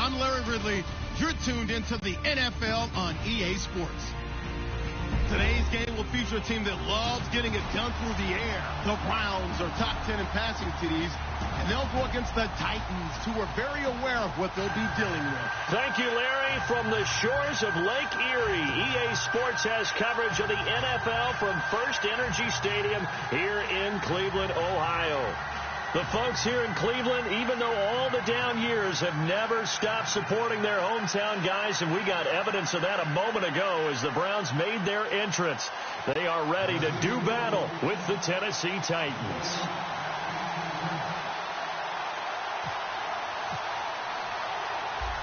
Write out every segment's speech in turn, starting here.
I'm Larry Ridley. You're tuned into the NFL on EA Sports. Today's game will feature a team that loves getting it done through the air. The Browns are top 10 in passing TDs, and they'll go against the Titans, who are very aware of what they'll be dealing with. Thank you, Larry. From the shores of Lake Erie, EA Sports has coverage of the NFL from First Energy Stadium here in Cleveland, Ohio. The folks here in Cleveland, even though all the down years, have never stopped supporting their hometown guys, and we got evidence of that a moment ago as the Browns made their entrance. They are ready to do battle with the Tennessee Titans.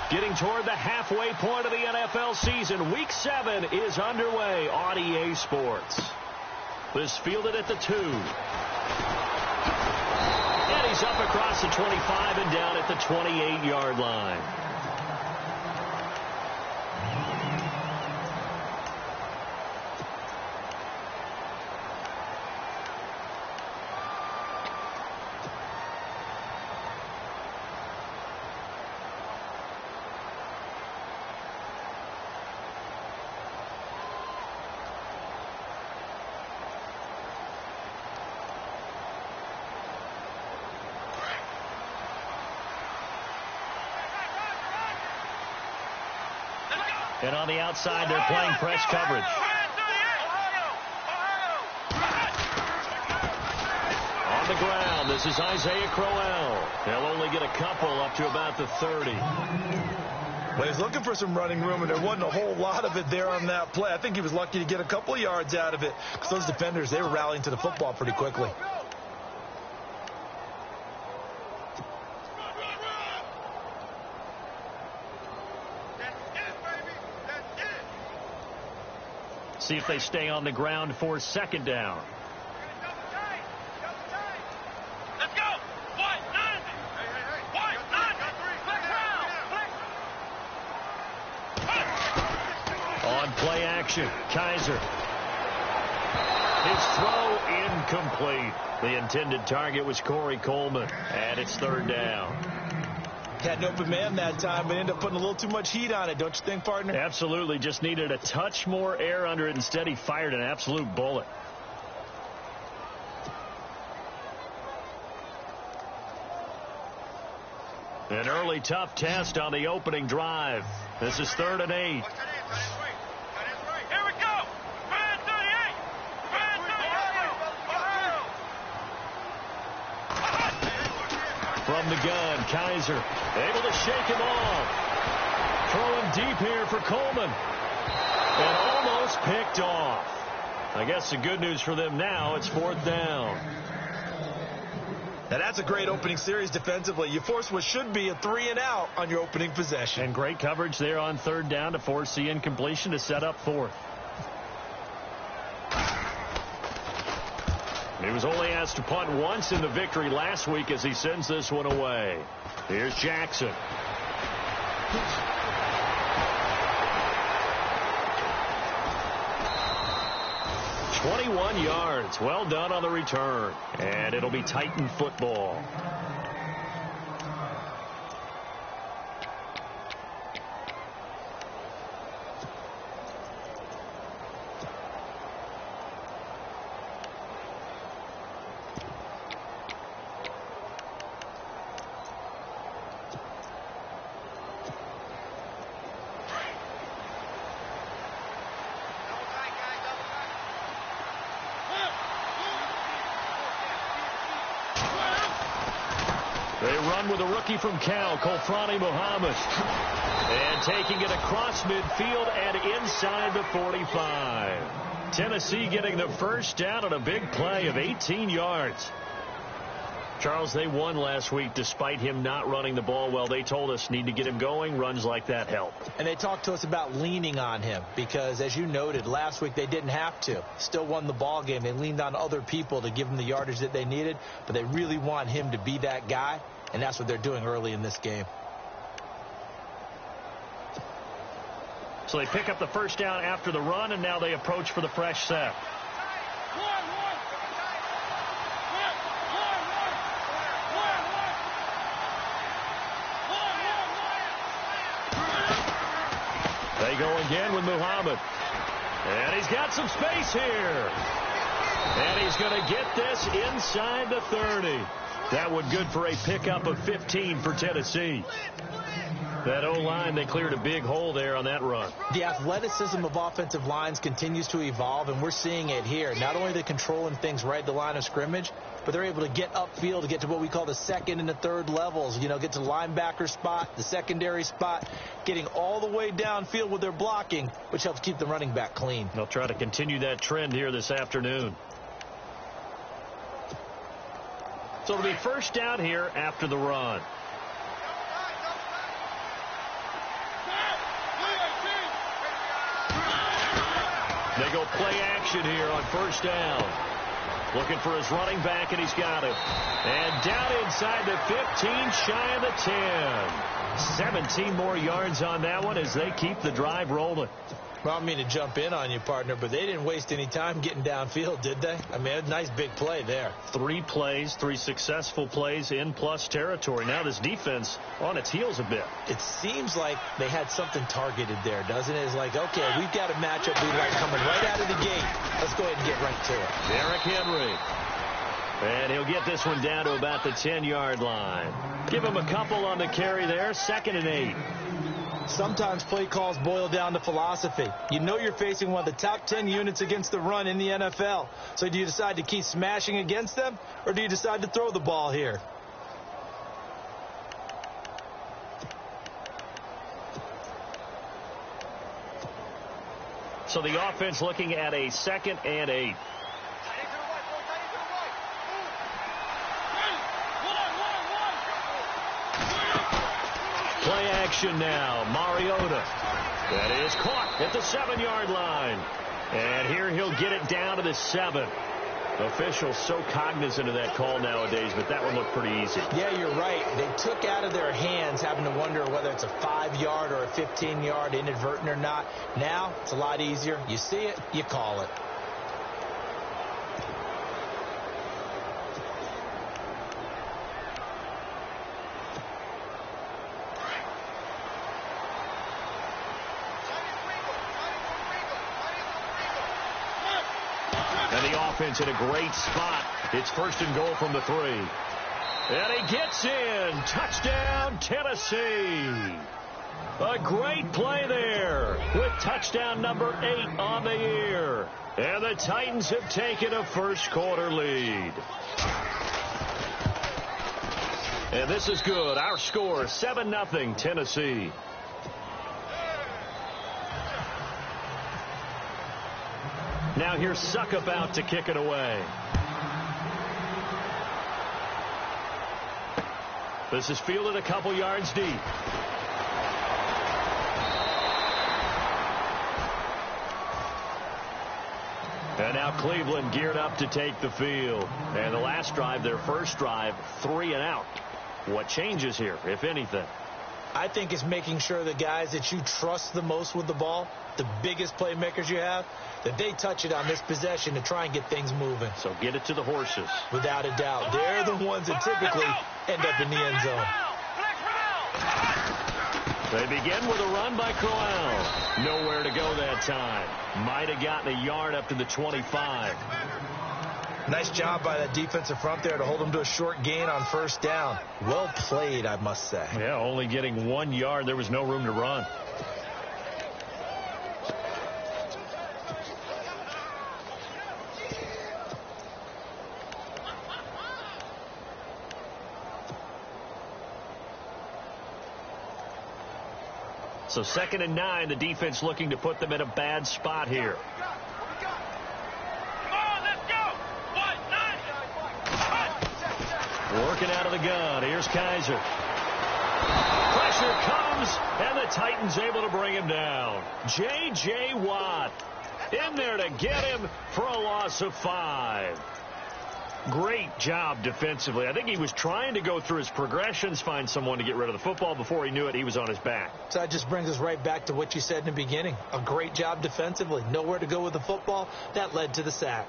Getting toward the halfway point of the NFL season, Week 7 is underway on EA Sports. This fielded at the 2. He's up across the 25 and down at the 28-yard line. And on the outside, they're playing press coverage. On the ground, this is Isaiah Crowell. They'll only get a couple up to about the 30. Well, he's looking for some running room, and there wasn't a whole lot of it there on that play. I think he was lucky to get a couple of yards out of it because those defenders, they were rallying to the football pretty quickly. See if they stay on the ground for second down. Let's go. On play action, Kaiser. His throw incomplete. The intended target was Corey Coleman, and it's third down. Had an open man that time, but ended up putting a little too much heat on it, don't you think, partner? Absolutely. Just needed a touch more air under it. Instead, he fired an absolute bullet. An early tough test on the opening drive. This is 3rd and 8. Here we go. 38. From the gun, Kaiser able to shake him off. Throwing deep here for Coleman. And almost picked off. I guess the good news for them now, it's 4th down. Now that's a great opening series defensively. You force what should be a 3-and-out on your opening possession. And great coverage there on 3rd down to force the incompletion to set up 4th. He was only asked to punt once in the victory last week as he sends this one away. Here's Jackson. 21 yards. Well done on the return. And it'll be Titan football. They run with a rookie from Cal, Kolfrani Muhammad. And taking it across midfield and inside the 45. Tennessee getting the first down on a big play of 18 yards. Charles, they won last week despite him not running the ball well. They told us need to get him going. Runs like that help. And they talked to us about leaning on him because, as you noted, last week they didn't have to. Still won the ball game. They leaned on other people to give them the yardage that they needed, but they really want him to be that guy, and that's what they're doing early in this game. So they pick up the first down after the run, and now they approach for the fresh set. They go again with Muhammad. And he's got some space here. And he's going to get this inside the 30. That would good for a pickup of 15 for Tennessee. That O-line, they cleared a big hole there on that run. The athleticism of offensive lines continues to evolve, and we're seeing it here. Not only are they controlling things right at the line of scrimmage, but they're able to get upfield to get to what we call the second and the third levels. You know, get to the linebacker spot, the secondary spot, getting all the way downfield with their blocking, which helps keep the running back clean. They'll try to continue that trend here this afternoon. So it'll be first down here after the run. They go play action here on first down. Looking for his running back, and he's got it. And down inside the 15, shy of the 10. 17 more yards on that one as they keep the drive rolling. Well, I don't mean to jump in on you, partner, but they didn't waste any time getting downfield, did they? I mean, a nice big play there. 3 plays, 3 successful plays in plus territory. Now this defense on its heels a bit. It seems like they had something targeted there, doesn't it? It's like, okay, we've got a matchup we like coming right out of the gate. Let's go ahead and get right to it. Derrick Henry. And he'll get this one down to about the 10-yard line. Give him a couple on the carry there. 2nd and 8. Sometimes play calls boil down to philosophy. You know you're facing one of the top 10 units against the run in the NFL. So do you decide to keep smashing against them, or do you decide to throw the ball here? So the offense looking at a 2nd and 8. Play action now. Mariota. That is caught at the 7-yard line. And here he'll get it down to the 7. Officials so cognizant of that call nowadays, but that one looked pretty easy. Yeah, you're right. They took out of their hands having to wonder whether it's a 5-yard or a 15-yard inadvertent or not. Now it's a lot easier. You see it, you call it. And the offense in a great spot. It's 1st and goal from the 3. And he gets in. Touchdown, Tennessee. A great play there with touchdown number 8 on the year. And the Titans have taken a first-quarter lead. And this is good. Our score, 7-0 Tennessee. Now here's Suckup out to kick it away. This is fielded a couple yards deep. And now Cleveland geared up to take the field. And the last drive, their first drive, 3 and out. What changes here, if anything? I think it's making sure the guys that you trust the most with the ball, the biggest playmakers you have, that they touch it on this possession to try and get things moving. So get it to the horses. Without a doubt. They're the ones that typically end up in the end zone. They begin with a run by Crowell. Nowhere to go that time. Might have gotten a yard up to the 25. Nice job by that defensive front there to hold them to a short gain on first down. Well played, I must say. Yeah, only getting 1 yard. There was no room to run. So 2nd and 9, the defense looking to put them in a bad spot here. Working out of the gun. Here's Kaiser. Pressure comes, and the Titans able to bring him down. J.J. Watt in there to get him for a loss of 5. Great job defensively. I think he was trying to go through his progressions, find someone to get rid of the football. Before he knew it, he was on his back. So that just brings us right back to what you said in the beginning. A great job defensively. Nowhere to go with the football. That led to the sack.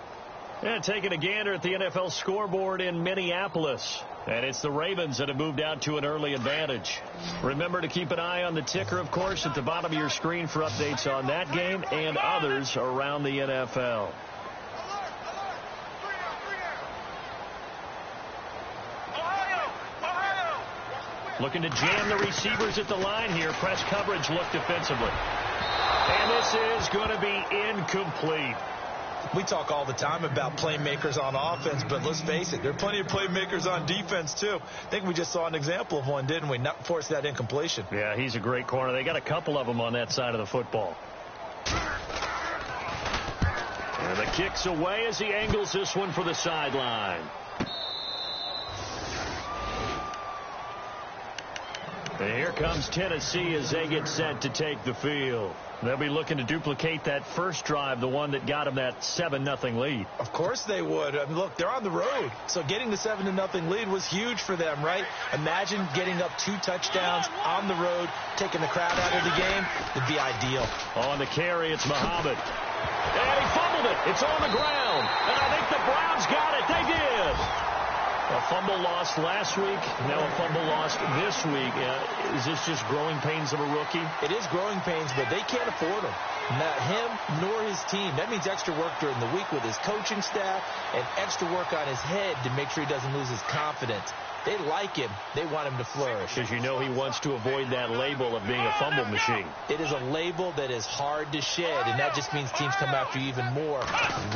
And taking a gander at the NFL scoreboard in Minneapolis. And it's the Ravens that have moved out to an early advantage. Remember to keep an eye on the ticker, of course, at the bottom of your screen for updates on that game and others around the NFL. Looking to jam the receivers at the line here. Press coverage look defensively. And this is going to be incomplete. We talk all the time about playmakers on offense, but let's face it, there are plenty of playmakers on defense, too. I think we just saw an example of one, didn't we? Not force that incompletion. Yeah, he's a great corner. They got a couple of them on that side of the football. And the kick's away as he angles this one for the sideline. And here comes Tennessee as they get set to take the field. They'll be looking to duplicate that first drive, the one that got them that 7-0 lead. Of course they would. I mean, look, they're on the road. So getting the 7-0 lead was huge for them, right? Imagine getting up 2 touchdowns on the road, taking the crowd out of the game. It'd be ideal. On the carry, it's Muhammad. And he fumbled it. It's on the ground. And I think the Browns got it. They did. A fumble lost last week, now a fumble lost this week. Is this just growing pains of a rookie? It is growing pains, but they can't afford them. Not him nor his team. That means extra work during the week with his coaching staff and extra work on his head to make sure he doesn't lose his confidence. They like him. They want him to flourish. Because you know he wants to avoid that label of being a fumble machine. It is a label that is hard to shed, and that just means teams come after you even more,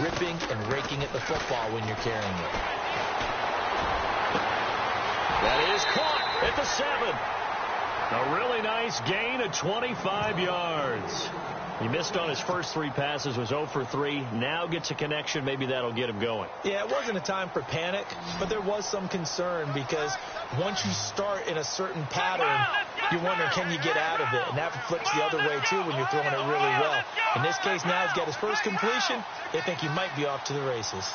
ripping and raking at the football when you're carrying it. That is caught at the 7. A really nice gain of 25 yards. He missed on his first 3 passes, was 0 for 3. Now gets a connection. Maybe that'll get him going. Yeah, it wasn't a time for panic, but there was some concern because once you start in a certain pattern, you're wondering, can you get out of it? And that flips the other way, too, when you're throwing it really well. In this case, now he's got his first completion. They think he might be off to the races.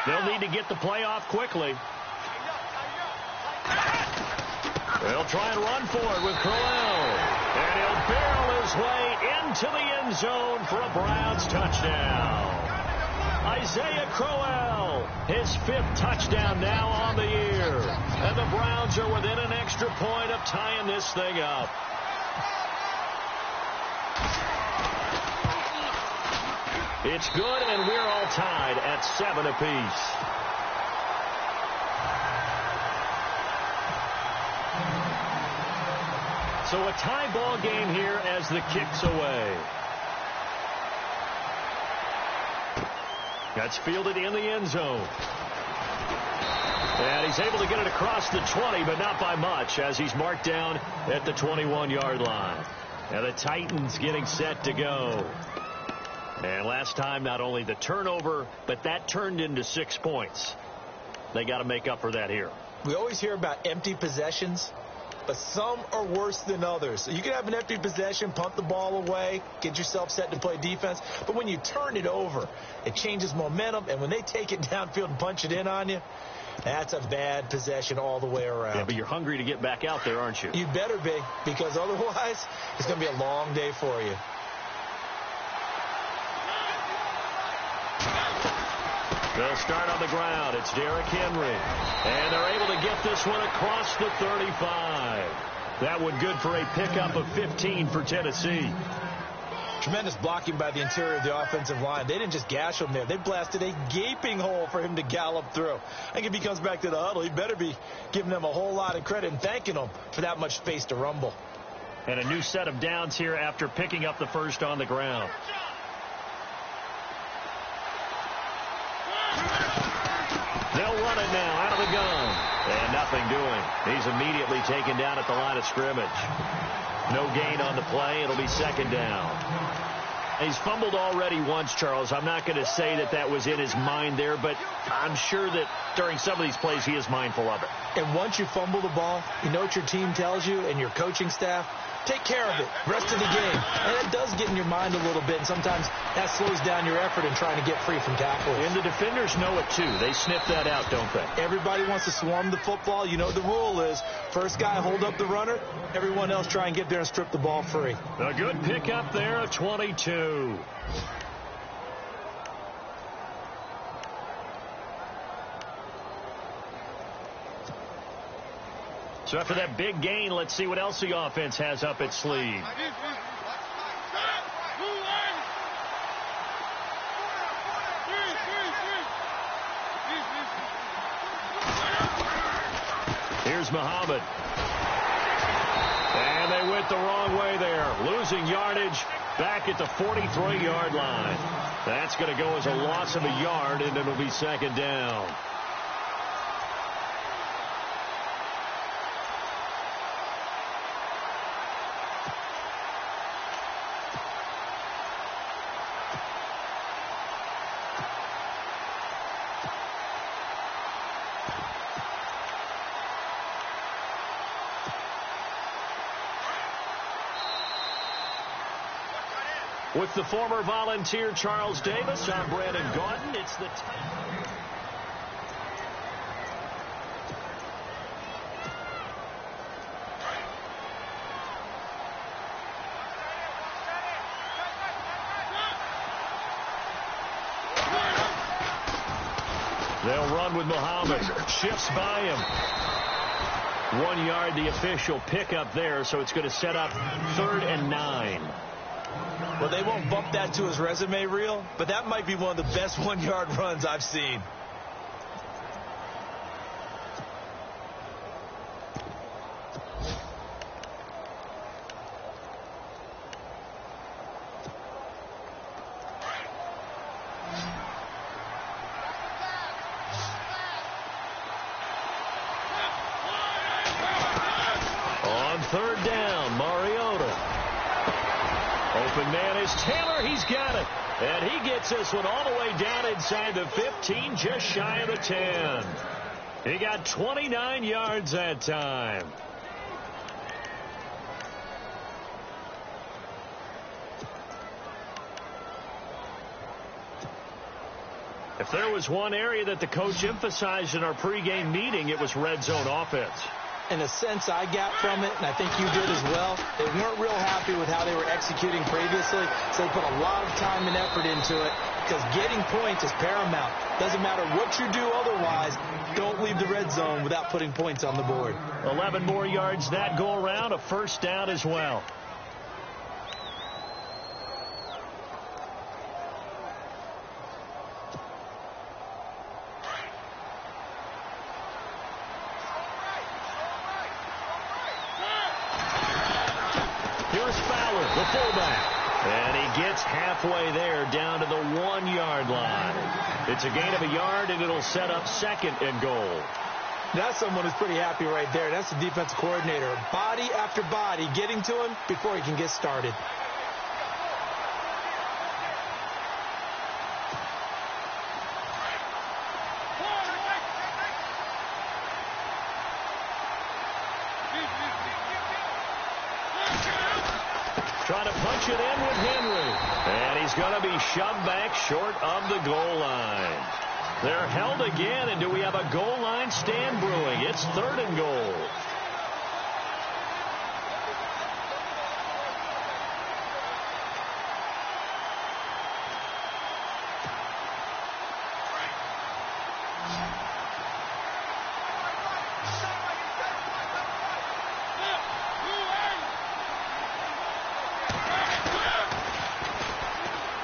They'll need to get the play off quickly. They'll try and run for it with Crowell. And he'll barrel his way into the end zone for a Browns touchdown. Isaiah Crowell, his 5th touchdown now on the year. And the Browns are within an extra point of tying this thing up. It's good, and we're all tied at 7 apiece. So a tie ball game here as the kick's away. That's fielded in the end zone. And he's able to get it across the 20, but not by much, as he's marked down at the 21-yard line. And the Titans getting set to go. And last time, not only the turnover, but that turned into 6 points. They got to make up for that here. We always hear about empty possessions, but some are worse than others. So you can have an empty possession, punt the ball away, get yourself set to play defense. But when you turn it over, it changes momentum. And when they take it downfield and punch it in on you, that's a bad possession all the way around. Yeah, but you're hungry to get back out there, aren't you? You better be, because otherwise it's going to be a long day for you. They'll start on the ground. It's Derrick Henry. And they're able to get this one across the 35. That one good for a pickup of 15 for Tennessee. Tremendous blocking by the interior of the offensive line. They didn't just gash him there. They blasted a gaping hole for him to gallop through. I think if he comes back to the huddle, he better be giving them a whole lot of credit and thanking them for that much space to rumble. And a new set of downs here after picking up the first on the ground. They'll run it now out of the gun. And nothing doing. He's immediately taken down at the line of scrimmage. No gain on the play. It'll be 2nd down. He's fumbled already once, Charles. I'm not going to say that that was in his mind there, but I'm sure that during some of these plays he is mindful of it. And once you fumble the ball, you know what your team tells you and your coaching staff? Take care of it. Rest of the game. And it does get in your mind a little bit, and sometimes that slows down your effort in trying to get free from tackles. And the defenders know it, too. They sniff that out, don't they? Everybody wants to swarm the football. You know the rule is first guy hold up the runner, everyone else try and get there and strip the ball free. A good pickup there of 22. So after that big gain, let's see what else the offense has up its sleeve. Here's Muhammad. And they went the wrong way there. Losing yardage back at the 43-yard line. That's going to go as a loss of a yard, and it'll be second down. With the former Volunteer Charles Davis, I'm Brandon Gaudin. It's the Titans. They'll run with Muhammad. Shifts by him. 1 yard, the official pickup there, so it's going to set up 3rd and 9. Well, they won't bump that to his resume reel, but that might be one of the best 1-yard runs I've seen. On 3rd down, Mariota. Open man is Taylor. He's got it. And he gets this one all the way down inside the 15, just shy of the 10. He got 29 yards that time. If there was one area that the coach emphasized in our pregame meeting, it was red zone offense. In a sense I got from it, and I think you did as well, they weren't real happy with how they were executing previously, so they put a lot of time and effort into it because getting points is paramount. Doesn't matter what you do otherwise, don't leave the red zone without putting points on the board. 11 more yards that go around, a first down as well. The fullback. And he gets halfway there down to the 1-yard line. It's a gain of a yard, and it'll set up 2nd and goal. That's someone who's pretty happy right there. That's the defensive coordinator. Body after body getting to him before he can get started. Trying to punch it in with Henry. And he's going to be shoved back short of the goal line. They're held again, and do we have a goal line stand brewing? It's 3rd and goal.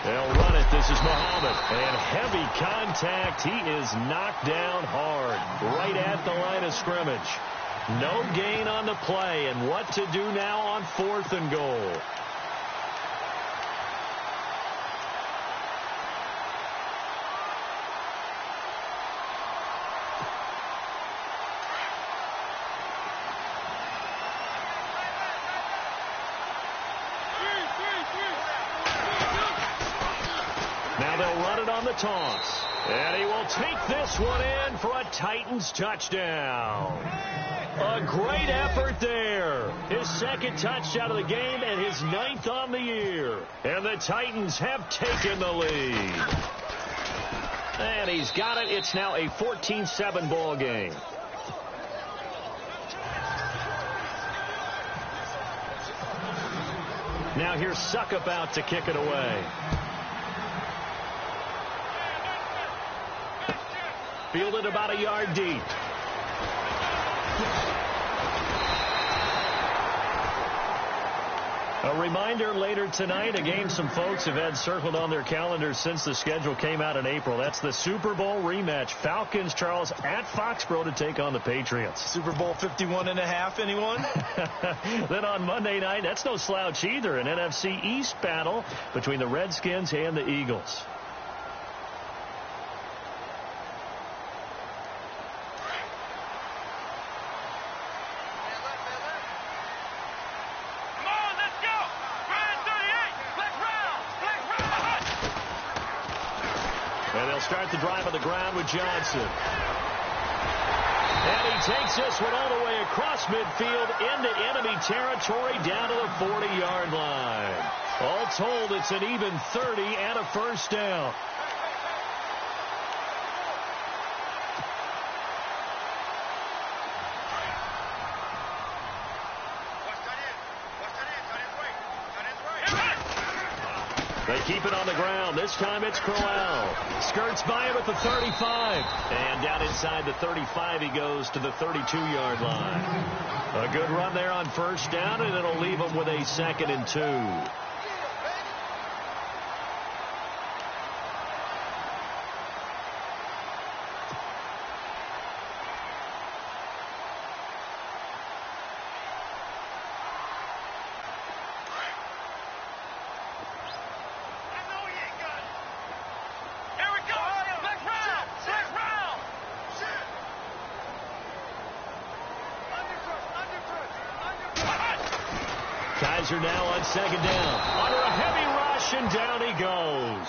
They'll run it. This is Muhammad. And heavy contact. He is knocked down hard right at the line of scrimmage. No gain on the play. And what to do now on 4th and goal? Now they'll run it on the toss. And he will take this one in for a Titans touchdown. A great effort there. His 2nd touchdown of the game and his 9th on the year. And the Titans have taken the lead. And he's got it. It's now a 14-7 ball game. Now here's Suckup out to kick it away. Fielded about a yard deep. A reminder later tonight, a game some folks have had circled on their calendars since the schedule came out in April. That's the Super Bowl rematch. Falcons, Charles, at Foxborough to take on the Patriots. Super Bowl 51.5, anyone? Then on Monday night, that's no slouch either, an NFC East battle between the Redskins and the Eagles. Start the drive on the ground with Johnson. And he takes this one all the way across midfield into enemy territory down to the 40-yard line. All told, it's an even 30 and a first down. They keep it on the ground. This time it's Crowell. Skirts by him at the 35. And down inside the 35 he goes to the 32-yard line. A good run there on first down, and it'll leave him with a 2nd and 2. Kaiser now on 2nd down. Under a heavy rush, and down he goes.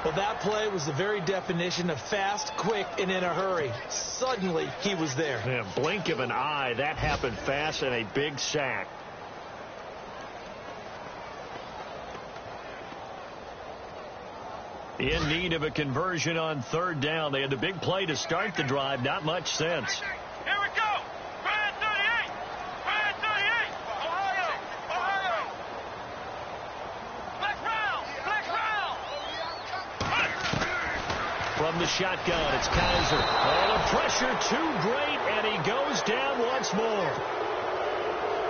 Well, that play was the very definition of fast, quick, and in a hurry. Suddenly, he was there. Yeah, blink of an eye. That happened fast, and a big sack. In need of a conversion on 3rd down. They had the big play to start the drive. Not much sense. Here we go. Brand 38. Brand 38. Ohio. Ohio. Black round. Black round. From the shotgun, it's Kaiser. Oh, the pressure too great, and he goes down once more.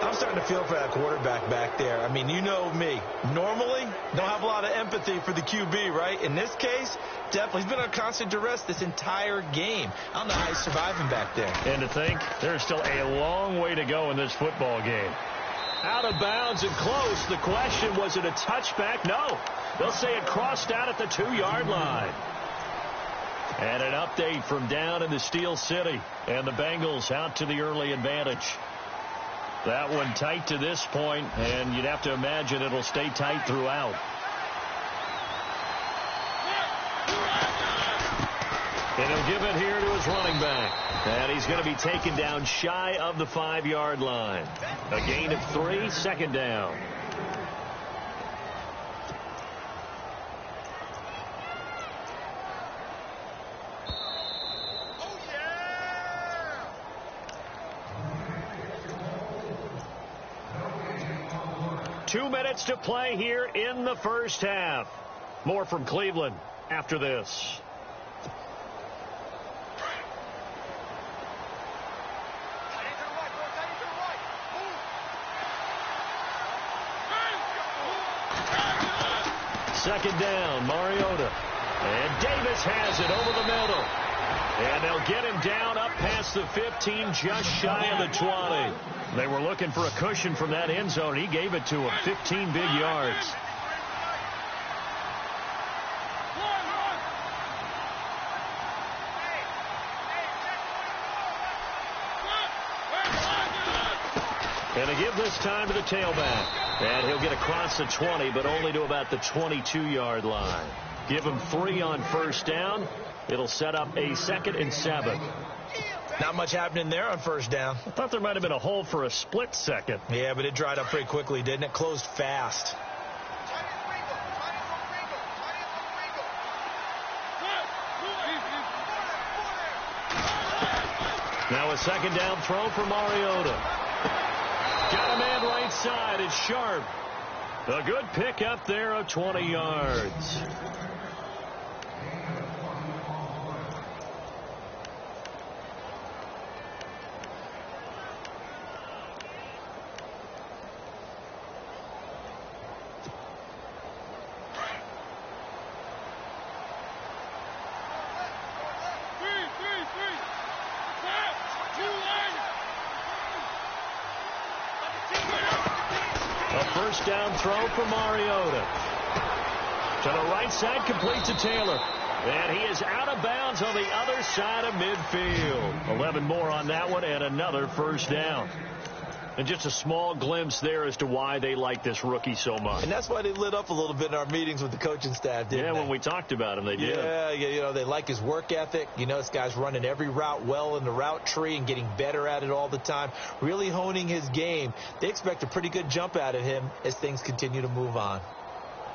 I'm starting to feel for that quarterback back there. I mean, you know me. Normally, don't have a lot of empathy for the QB, right? In this case, definitely. He's been on constant duress this entire game. I don't know how he's surviving back there. And to think, there's still a long way to go in this football game. Out of bounds and close. The question, was it a touchback? No. They'll say it crossed out at the 2-yard line. And an update from down in the Steel City. And the Bengals out to the early advantage. That one tight to this point, and you'd have to imagine it'll stay tight throughout. And he'll give it here to his running back. And he's going to be taken down shy of the 5-yard line. A gain of 3, 2nd down. Two minutes to play here in the first half. More from Cleveland after this. Second down, Mariota. And Davis has it over the middle. And they'll get him down up past the 15, just shy of the 20. They were looking for a cushion from that end zone. He gave it to him. 15 big yards. And they give this time to the tailback. And he'll get across the 20, but only to about the 22-yard line. Give him 3 on first down. It'll set up a 2nd and 7. Not much happening there on first down. I thought there might have been a hole for a split second. Yeah, but it dried up pretty quickly, didn't it? Closed fast. Now a 2nd down throw for Mariota. Got a man right side. It's Sharp. A good pick up there of 20 yards. down throw for Mariota. To the right side, complete to Taylor. And he is out of bounds on the other side of midfield. 11 more on that one and another first down. And just a small glimpse there as to why they like this rookie so much. And that's why they lit up a little bit in our meetings with the coaching staff, didn't they? When we talked about him, they did. Yeah, they like his work ethic. This guy's running every route well in the route tree and getting better at it all the time, really honing his game. They expect a pretty good jump out of him as things continue to move on.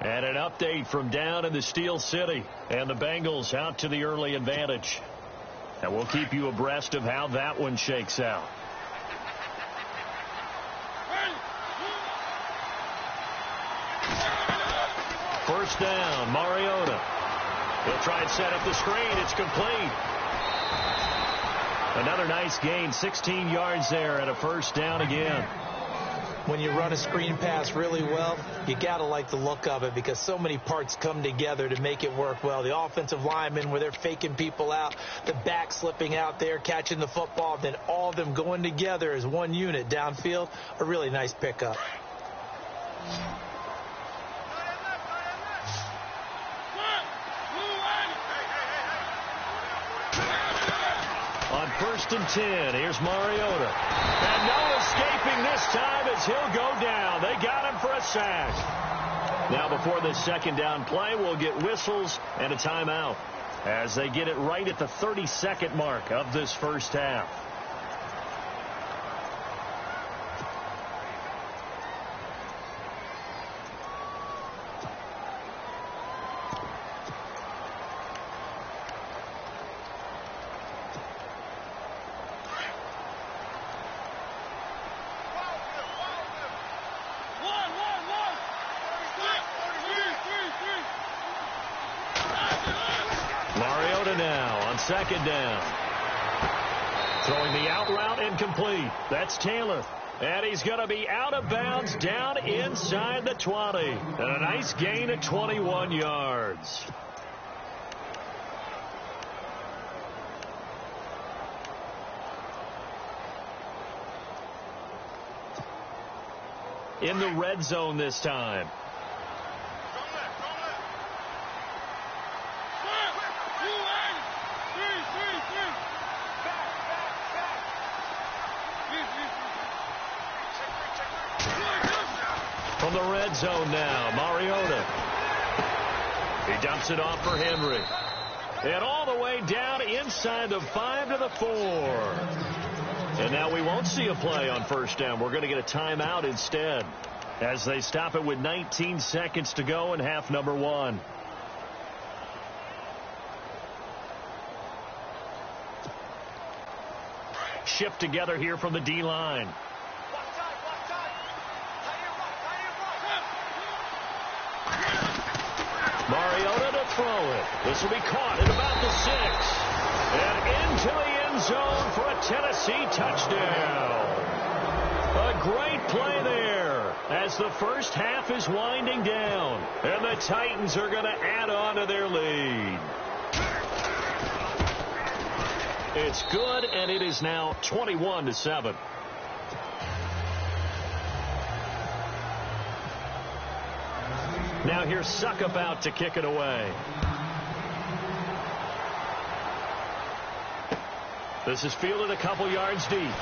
And an update from down in the Steel City. And the Bengals out to the early advantage. And we'll keep you abreast of how that one shakes out. First down, Mariota. He'll try and set up the screen. It's complete. Another nice gain, 16 yards there and a first down again. When you run a screen pass really well, you got to like the look of it because so many parts come together to make it work well. The offensive linemen, where they're faking people out, the back slipping out there, catching the football, then all of them going together as one unit downfield, a really nice pickup. On 1st and 10, here's Mariota. And no escaping this time as he'll go down. They got him for a sack. Now before this second down play, we'll get whistles and a timeout as they get it right at the 30-second mark of this first half. Second down. Throwing the out route incomplete. That's Taylor. And he's going to be out of bounds down inside the 20. And a nice gain of 21 yards. In the red zone this time. From the red zone now, Mariota. He dumps it off for Henry. And all the way down inside the 5 to the 4. And now we won't see a play on first down. We're going to get a timeout instead as they stop it with 19 seconds to go in half number 1. Shift together here from the D-line. Mariota to throw it. This will be caught at about the 6. And into the end zone for a Tennessee touchdown. A great play there as the first half is winding down. And the Titans are going to add on to their lead. It's good, and it is now 21-7. Now here's Suckup out to kick it away. This is fielded a couple yards deep.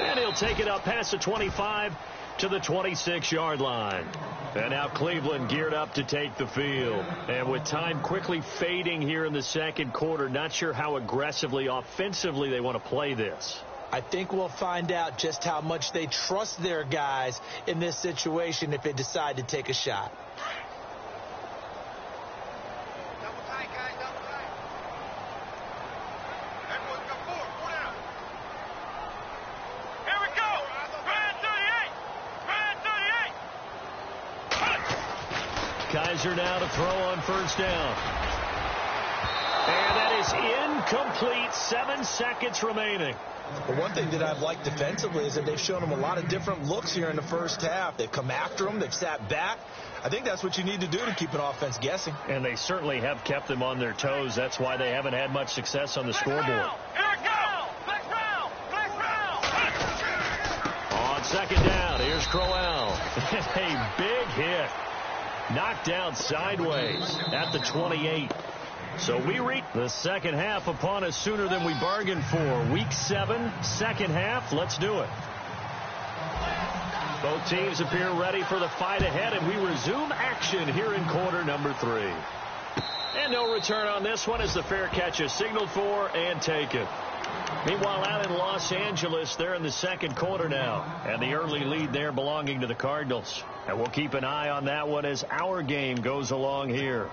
And he'll take it up past the 25 to the 26-yard line. And now Cleveland geared up to take the field. And with time quickly fading here in the second quarter, not sure how aggressively, offensively they want to play this. I think we'll find out just how much they trust their guys in this situation if they decide to take a shot. Double tight, guys, double tight. Everyone's got four down. Here we go. Brand 38. Kaiser now to throw on first down. And that is incomplete. 7 seconds remaining. But one thing that I've liked defensively is that they've shown them a lot of different looks here in the first half. They've come after them. They've sat back. I think that's what you need to do to keep an offense guessing. And they certainly have kept them on their toes. That's why they haven't had much success on the scoreboard. Here we go. Next round. On second down, here's Crowell. A big hit. Knocked out sideways at the 28. So we reach the second half upon us sooner than we bargained for. Week 7, second half. Let's do it. Both teams appear ready for the fight ahead, and we resume action here in quarter number 3. And no return on this one as the fair catch is signaled for and taken. Meanwhile, out in Los Angeles, they're in the second quarter now. And the early lead there belonging to the Cardinals. And we'll keep an eye on that one as our game goes along here.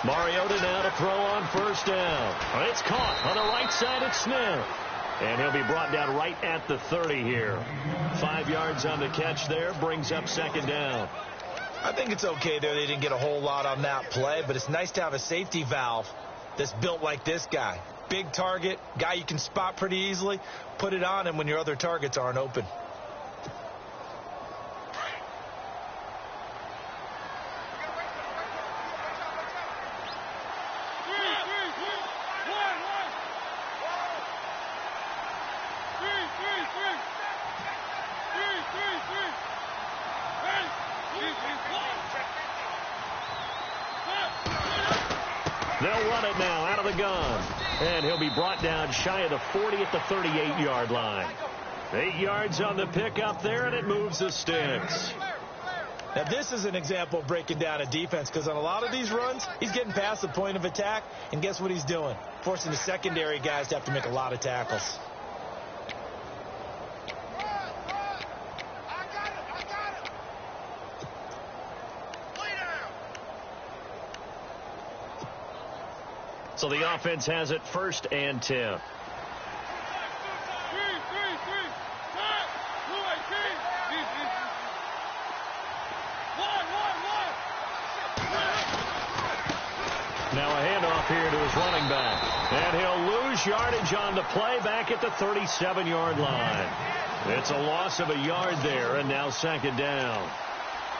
Mariota now to throw on first down. It's caught on the right side at Smith. And he'll be brought down right at the 30 here. 5 yards on the catch there. Brings up second down. I think it's okay there. They didn't get a whole lot on that play, but it's nice to have a safety valve that's built like this guy. Big target, guy you can spot pretty easily. Put it on him when your other targets aren't open. They'll run it now out of the gun. And he'll be brought down shy of the 40 at the 38-yard line. 8 yards on the pickup there, and it moves the sticks. Now, this is an example of breaking down a defense, because on a lot of these runs, he's getting past the point of attack, and guess what he's doing? Forcing the secondary guys to have to make a lot of tackles. So the offense has it first and 10. Now a handoff here to his running back. And he'll lose yardage on the play back at the 37-yard line. It's a loss of a yard there, and now second down.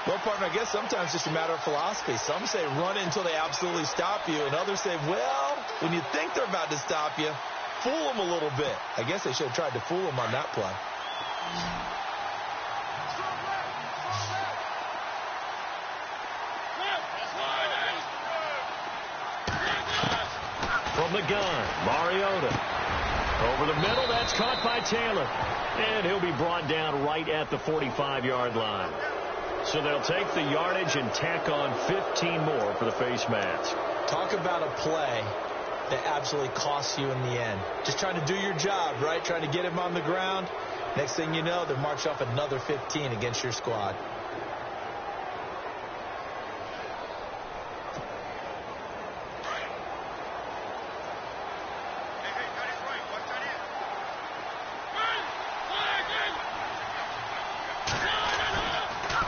Well, partner, I guess sometimes it's just a matter of philosophy. Some say run it until they absolutely stop you, and others say, well, when you think they're about to stop you, fool them a little bit. I guess they should have tried to fool them on that play. From the gun, Mariota. Over the middle, that's caught by Taylor. And he'll be brought down right at the 45-yard line. So they'll take the yardage and tack on 15 more for the face mask. Talk about a play that absolutely costs you in the end. Just trying to do your job, right? Trying to get him on the ground. Next thing you know, they'll march off another 15 against your squad.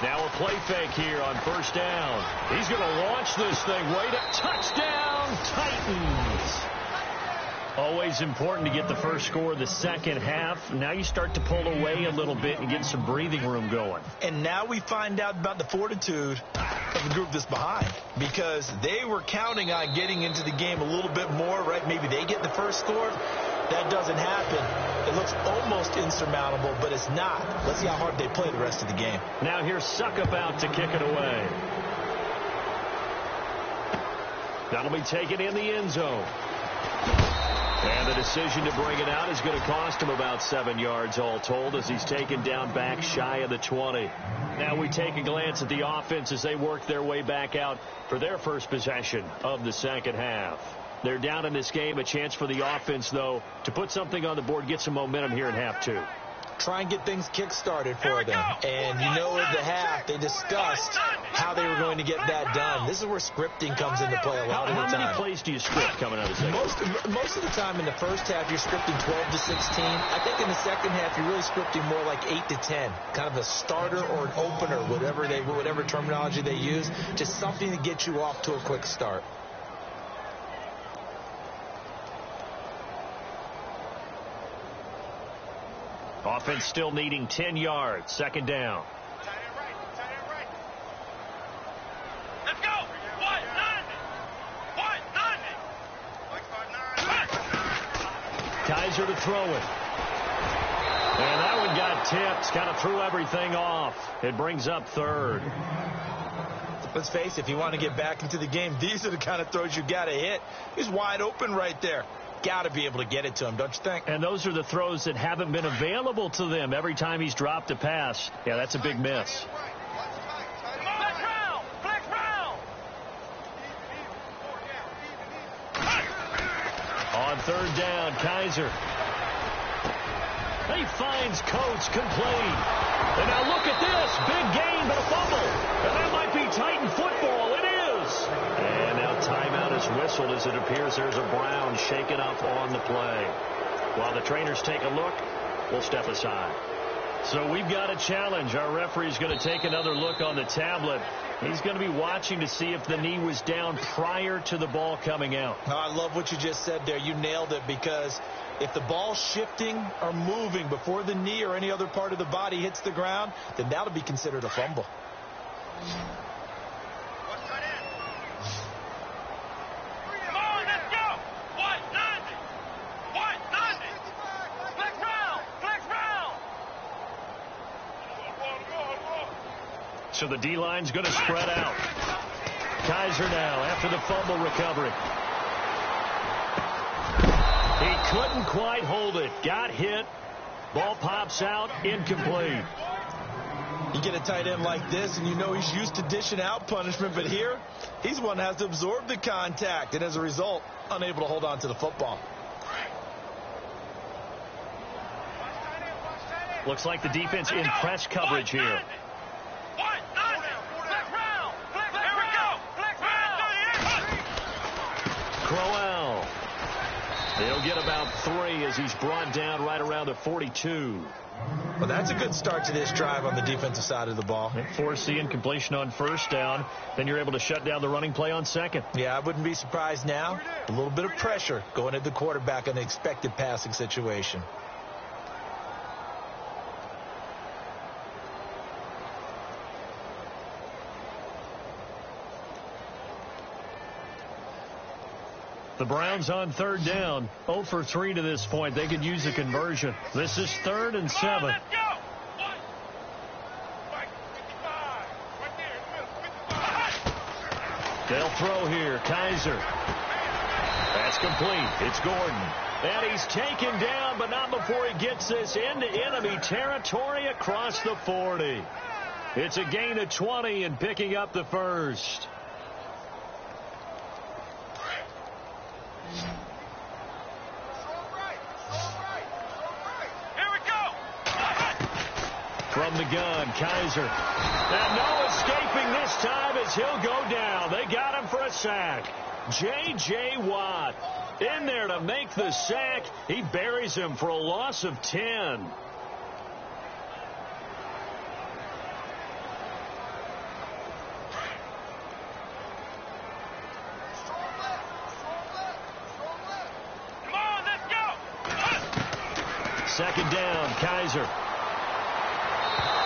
Now a play fake here on first down. He's going to launch this thing right up. Touchdown, Titans. Always important to get the first score of the second half. Now you start to pull away a little bit and get some breathing room going. And now we find out about the fortitude of the group that's behind, because they were counting on getting into the game a little bit more, right? Maybe they get the first score. That doesn't happen. It looks almost insurmountable, but it's not. Let's see how hard they play the rest of the game. Now here's Suckup out to kick it away. That'll be taken in the end zone. And the decision to bring it out is going to cost him about 7 yards all told, as he's taken down back shy of the 20. Now we take a glance at the offense as they work their way back out for their first possession of the second half. They're down in this game. A chance for the offense, though, to put something on the board, get some momentum here in half two. Try and get things kick-started for them. And you know, at the half, they discussed how they were going to get that done. This is where scripting comes into play a lot of the time. How many plays do you script coming out of the second? Most of the time in the first half, you're scripting 12 to 16. I think in the second half, you're really scripting more like 8 to 10. Kind of a starter or an opener, whatever terminology they use. Just something to get you off to a quick start. Offense still needing 10 yards. Second down. Kaiser to throw it. And that one got tipped. Kind of threw everything off. It brings up third. Let's face it, if you want to get back into the game, these are the kind of throws you got to hit. He's wide open right there. Got to be able to get it to him, don't you think? And those are the throws that haven't been available to them every time he's dropped a pass. Yeah, that's a big miss. On third down, Kaiser. He finds Coates complete. And now look at this. Big gain, but a fumble. And that might be Titan football. It is. And now timeout is whistled as it appears there's a Brown shaken up on the play. While the trainers take a look, we'll step aside. So we've got a challenge. Our referee's going to take another look on the tablet. He's going to be watching to see if the knee was down prior to the ball coming out. Oh, I love what you just said there. You nailed it, because if the ball's shifting or moving before the knee or any other part of the body hits the ground, then that'll be considered a fumble. So the D-line's going to spread out. Kaiser now after the fumble recovery. He couldn't quite hold it. Got hit. Ball pops out. Incomplete. You get a tight end like this, and you know he's used to dishing out punishment, but here, he's one that has to absorb the contact, and as a result, unable to hold on to the football. Looks like the defense in press coverage here. Crowell. He'll get about 3 as he's brought down right around the 42. Well, that's a good start to this drive on the defensive side of the ball. Force the incompletion on first down. Then you're able to shut down the running play on second. Yeah, I wouldn't be surprised now. A little bit of pressure going at the quarterback on the expected passing situation. The Browns on third down, 0 for 3 to this point. They could use a conversion. This is 3rd and 7. They'll throw here. Kaiser. That's complete. It's Gordon. And he's taken down, but not before he gets this into enemy territory across the 40. It's a gain of 20 and picking up the first. From the gun, Kaiser. And no escaping this time as he'll go down. They got him for a sack. J.J. Watt in there to make the sack. He buries him for a loss of 10. Second down, Kaiser.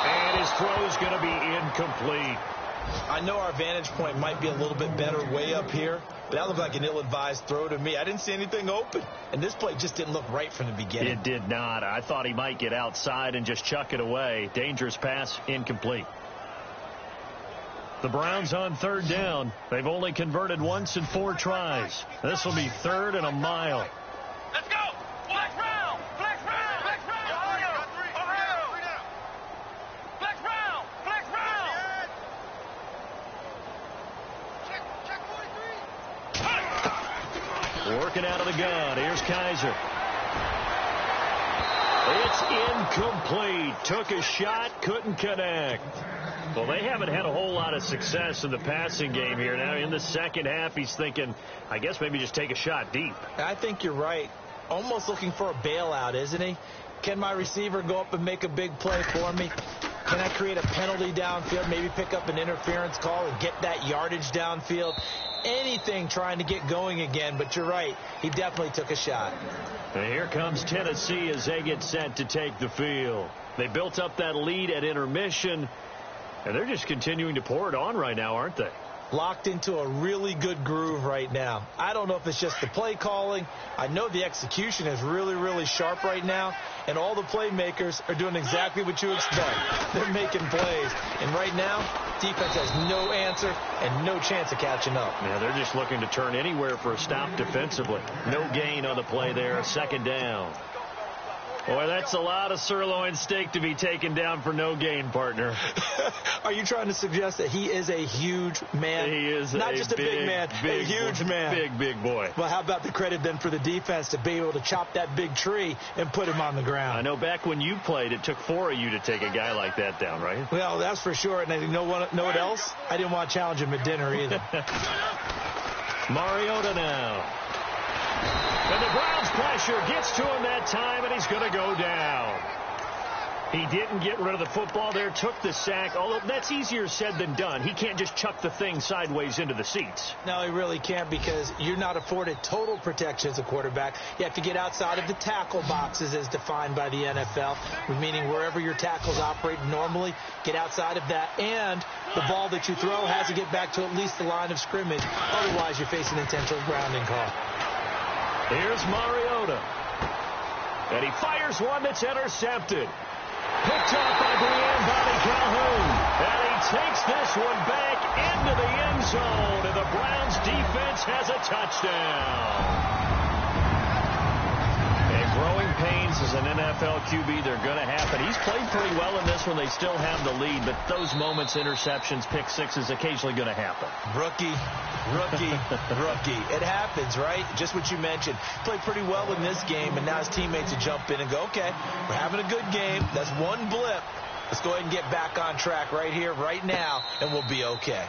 And his throw's going to be incomplete. I know our vantage point might be a little bit better way up here, but that looked like an ill-advised throw to me. I didn't see anything open, and this play just didn't look right from the beginning. It did not. I thought he might get outside and just chuck it away. Dangerous pass, incomplete. The Browns on third down. They've only converted once in 4 tries. This will be 3rd and a mile. Let's go! Flex round! Flex round! Flex round! Ohio! Ohio! Flex round! Flex round! Check 43! Working out of the gun. Here's Kaiser. It's incomplete. Took a shot, couldn't connect. Well, they haven't had a whole lot of success in the passing game here. Now, in the second half, he's thinking, I guess maybe just take a shot deep. I think you're right. Almost looking for a bailout, isn't he? Can my receiver go up and make a big play for me? Can I create a penalty downfield, maybe pick up an interference call and get that yardage downfield? Anything trying to get going again, but you're right. He definitely took a shot. And here comes Tennessee as they get set to take the field. They built up that lead at intermission, and they're just continuing to pour it on right now, aren't they? locked into a really good groove right now. I don't know if it's just the play calling. I know the execution is really, really sharp right now, and all the playmakers are doing exactly what you expect. They're making plays, and right now, defense has no answer and no chance of catching up. Yeah, they're just looking to turn anywhere for a stop defensively. No gain on the play there, 2nd down. Boy, that's a lot of sirloin steak to be taken down for no gain, partner. Are you trying to suggest that he is a huge man? He is not just a big man, a huge man. Big boy. Well, how about the credit then for the defense to be able to chop that big tree and put him on the ground? I know back when you played, it took 4 of you to take a guy like that down, right? Well, that's for sure. And you know what else? I didn't want to challenge him at dinner either. Mariota now. And the Browns' pressure gets to him that time, and he's going to go down. He didn't get rid of the football there, took the sack, although that's easier said than done. He can't just chuck the thing sideways into the seats. No, he really can't, because you're not afforded total protection as a quarterback. You have to get outside of the tackle boxes as defined by the NFL, meaning wherever your tackles operate normally, get outside of that, and the ball that you throw has to get back to at least the line of scrimmage. Otherwise, you're facing intentional grounding call. Here's Mariota. And he fires one that's intercepted. Picked off by Brian Calhoun. And he takes this one back into the end zone. And the Browns defense has a touchdown. And growing pains as an NFL QB, they're going to happen. He's played pretty well in this one. They still have the lead, but those moments, interceptions, pick sixes, occasionally going to happen. Rookie. It happens, right? Just what you mentioned. Played pretty well in this game, and now his teammates will jump in and go, okay, we're having a good game. That's one blip. Let's go ahead and get back on track right here, right now, and we'll be okay.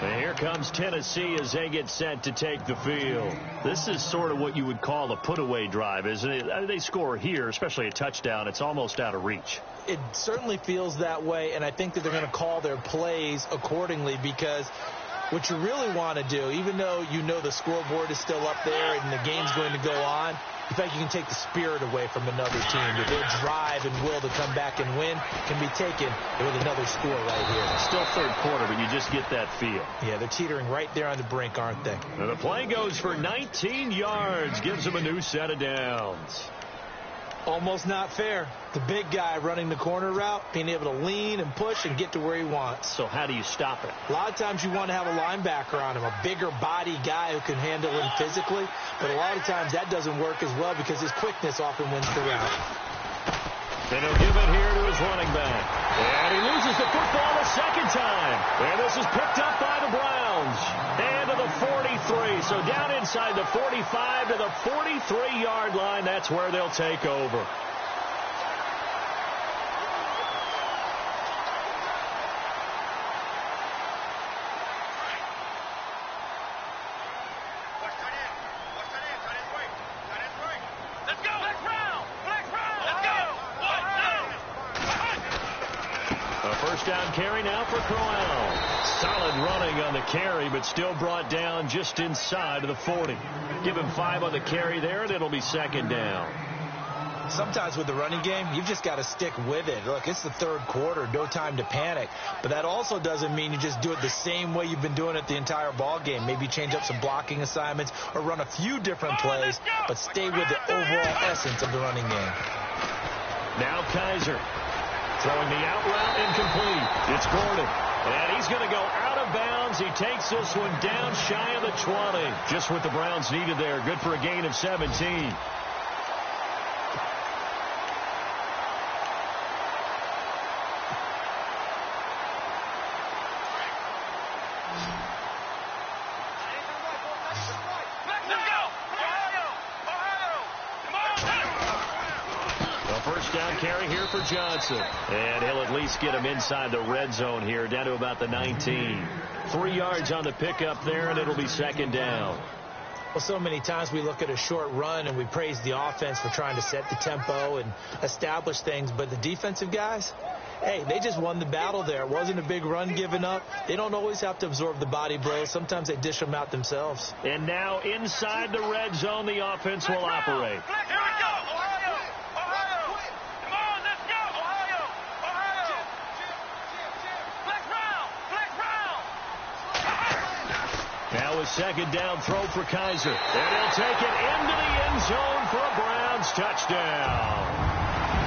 And here comes Tennessee as they get set to take the field. This is sort of what you would call a put-away drive, isn't it? They score here, especially a touchdown. It's almost out of reach. It certainly feels that way, and I think that they're going to call their plays accordingly, because what you really want to do, even though you know the scoreboard is still up there and the game's going to go on, in fact, you can take the spirit away from another team. Their drive and will to come back and win can be taken with another score right here. Still third quarter, but you just get that feel. Yeah, they're teetering right there on the brink, aren't they? And the play goes for 19 yards, gives them a new set of downs. Almost not fair. The big guy running the corner route, being able to lean and push and get to where he wants. So how do you stop it? A lot of times you want to have a linebacker on him, a bigger body guy who can handle him physically. But a lot of times that doesn't work as well, because his quickness often wins the route. Then he'll give it here to his running back. And he loses the football a second time. And this is picked up by the Browns. And to the 43. So down inside the 45 to the 43-yard line. That's where they'll take over. Down carry now for Crowell. Solid running on the carry, but still brought down just inside of the 40. Give him 5 on the carry there, and it'll be second down. Sometimes with the running game, you've just got to stick with it. Look, it's the third quarter, no time to panic. But that also doesn't mean you just do it the same way you've been doing it the entire ball game. Maybe change up some blocking assignments or run a few different plays, but stay with the overall essence of the running game. Now Kaiser. Throwing the out route incomplete. It's Gordon. And he's going to go out of bounds. He takes this one down shy of the 20. Just what the Browns needed there. Good for a gain of 17. Carry here for Johnson. And he'll at least get him inside the red zone here, down to about the 19. 3 yards on the pickup there, and it'll be second down. Well, so many times we look at a short run and we praise the offense for trying to set the tempo and establish things. But the defensive guys, hey, they just won the battle there. It wasn't a big run given up. They don't always have to absorb the body blows. Sometimes they dish them out themselves. And now inside the red zone, the offense will operate. Here we go. Ohio. Come on, let's go. Ohio. Let's run. Now a second down throw for Kaiser. And he'll take it into the end zone for a Browns touchdown.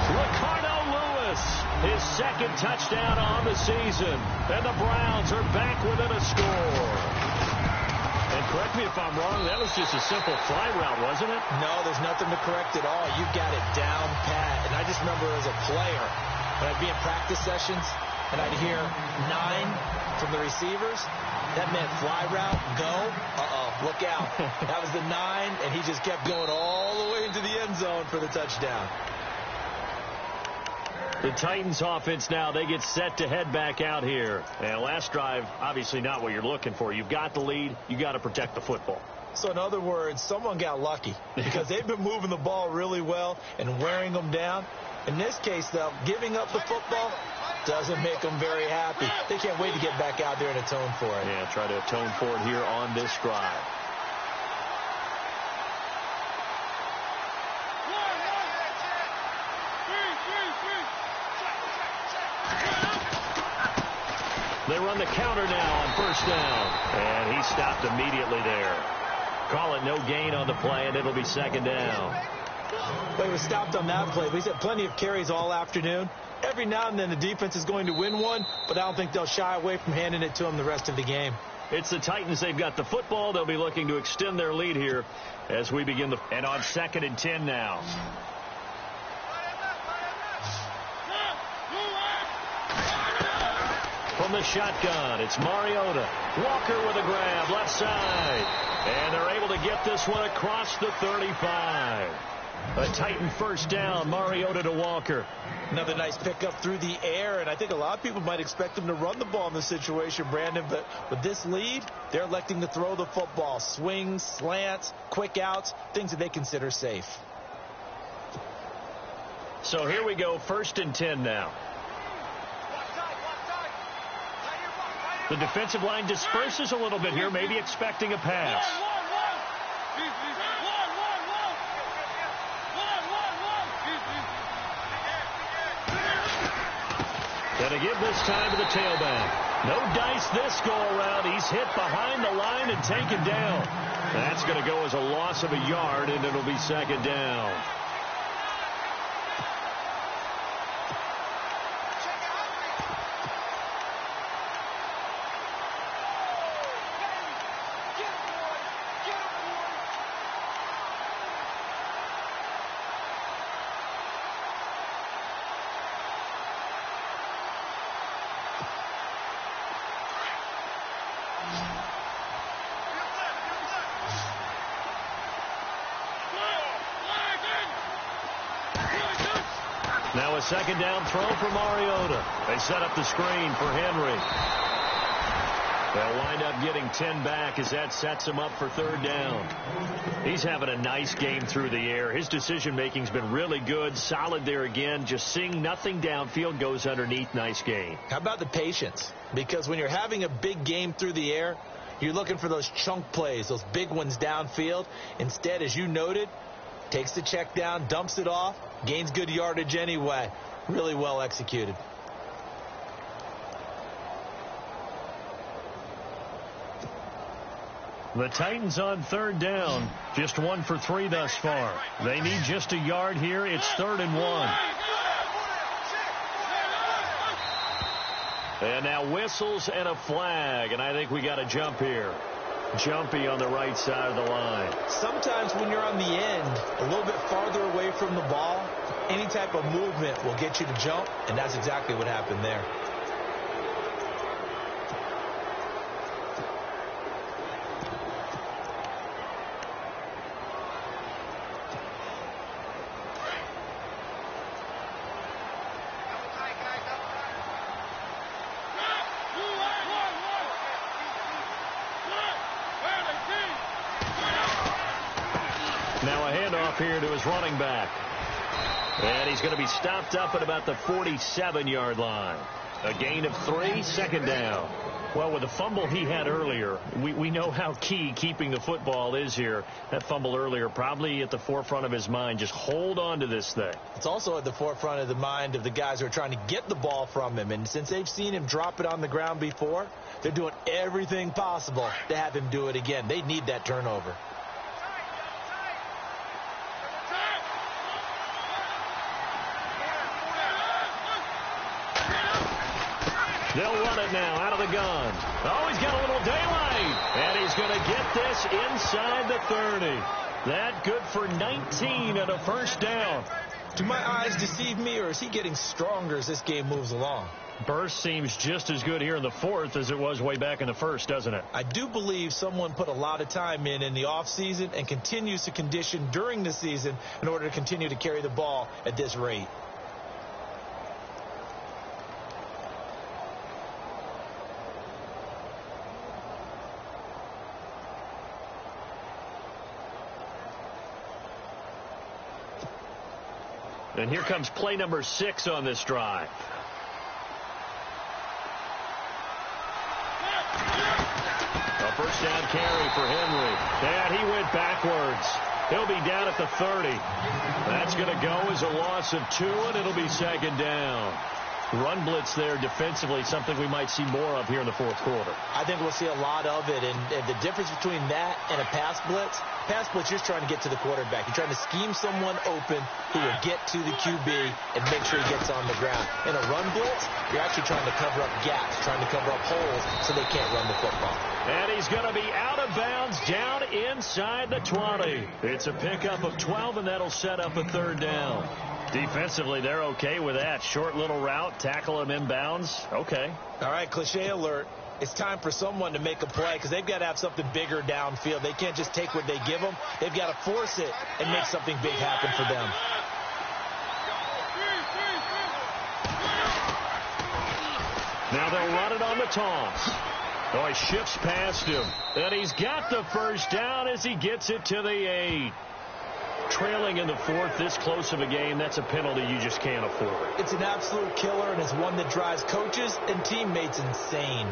Ricardo Lewis, his second touchdown on the season. And the Browns are back within a score. And correct me if I'm wrong, that was just a simple fly route, wasn't it? No, there's nothing to correct at all. You got it down pat. And I just remember as a player, when I'd be in practice sessions, and I'd hear 9 from the receivers, that meant fly route, go, look out. That was the 9, and he just kept going all the way into the end zone for the touchdown. The Titans offense now, they get set to head back out here. And last drive, obviously not what you're looking for. You've got the lead. You got to protect the football. So in other words, someone got lucky because they've been moving the ball really well and wearing them down. In this case, though, giving up the football doesn't make them very happy. They can't wait to get back out there and atone for it. Yeah, try to atone for it here on this drive. They run the counter now on first down. And he stopped immediately there. Call it no gain on the play, and it'll be second down. Well, he was stopped on that play, but he's had plenty of carries all afternoon. Every now and then the defense is going to win one, but I don't think they'll shy away from handing it to him the rest of the game. It's the Titans. They've got the football. They'll be looking to extend their lead here as we begin the... And on 2nd and 10 now. From the shotgun, it's Mariota. Walker with a grab, left side. And they're able to get this one across the 35. A Titan first down, Mariota to Walker. Another nice pickup through the air, and I think a lot of people might expect him to run the ball in this situation, Brandon, but with this lead, they're electing to throw the football. Swings, slants, quick outs, things that they consider safe. So here we go, 1st and 10 now. The defensive line disperses a little bit here, maybe expecting a pass. Gonna give this time to the tailback. No dice this go around. He's hit behind the line and taken down. That's going to go as a loss of a yard, and it'll be second down. Now a second down throw for Mariota. They set up the screen for Henry. They'll wind up getting 10 back as that sets him up for 3rd down. He's having a nice game through the air. His decision-making's been really good. Solid there again. Just seeing nothing downfield, goes underneath. Nice game. How about the patience? Because when you're having a big game through the air, you're looking for those chunk plays, those big ones downfield. Instead, as you noted, takes the check down, dumps it off, gains good yardage anyway. Really well executed. The Titans on 3rd down. Just 1 for 3 thus far. They need just a yard here. It's 3rd and 1. And now whistles and a flag. And I think we got a jump here. Jumpy on the right side of the line. Sometimes when you're on the end, a little bit farther away from the ball, any type of movement will get you to jump, and that's exactly what happened there. Now a handoff here to his running back. And he's going to be stopped up at about the 47-yard line. A gain of 3, second down. Well, with the fumble he had earlier, we know how key keeping the football is here. That fumble earlier probably at the forefront of his mind. Just hold on to this thing. It's also at the forefront of the mind of the guys who are trying to get the ball from him. And since they've seen him drop it on the ground before, they're doing everything possible to have him do it again. They need that turnover. They'll run it now out of the gun. Oh, he's got a little daylight. And he's going to get this inside the 30. That good for 19 and a first down. Do my eyes deceive me, or is he getting stronger as this game moves along? Burst seems just as good here in the fourth as it was way back in the first, doesn't it? I do believe someone put a lot of time in the offseason and continues to condition during the season in order to continue to carry the ball at this rate. And here comes play number 6 on this drive. A first down carry for Henry. And he went backwards. He'll be down at the 30. That's going to go as a loss of 2, and it'll be second down. Run blitz there defensively, something we might see more of here in the fourth quarter. I think we'll see a lot of it, and the difference between that and a pass blitz, you're just trying to get to the quarterback. You're trying to scheme someone open who will get to the QB and make sure he gets on the ground. In a run blitz, you're actually trying to cover up gaps, trying to cover up holes so they can't run the football. And he's going to be out of bounds down inside the 20. It's a pickup of 12, and that'll set up a third down. Defensively, they're okay with that. Short little route, tackle him inbounds. Okay. All right, cliche alert. It's time for someone to make a play because they've got to have something bigger downfield. They can't just take what they give them. They've got to force it and make something big happen for them. Now they'll run it on the toss. Oh, he shifts past him. And he's got the first down as he gets it to the 8. Trailing in the fourth, this close of a game, that's a penalty you just can't afford. It's an absolute killer, and it's one that drives coaches and teammates insane.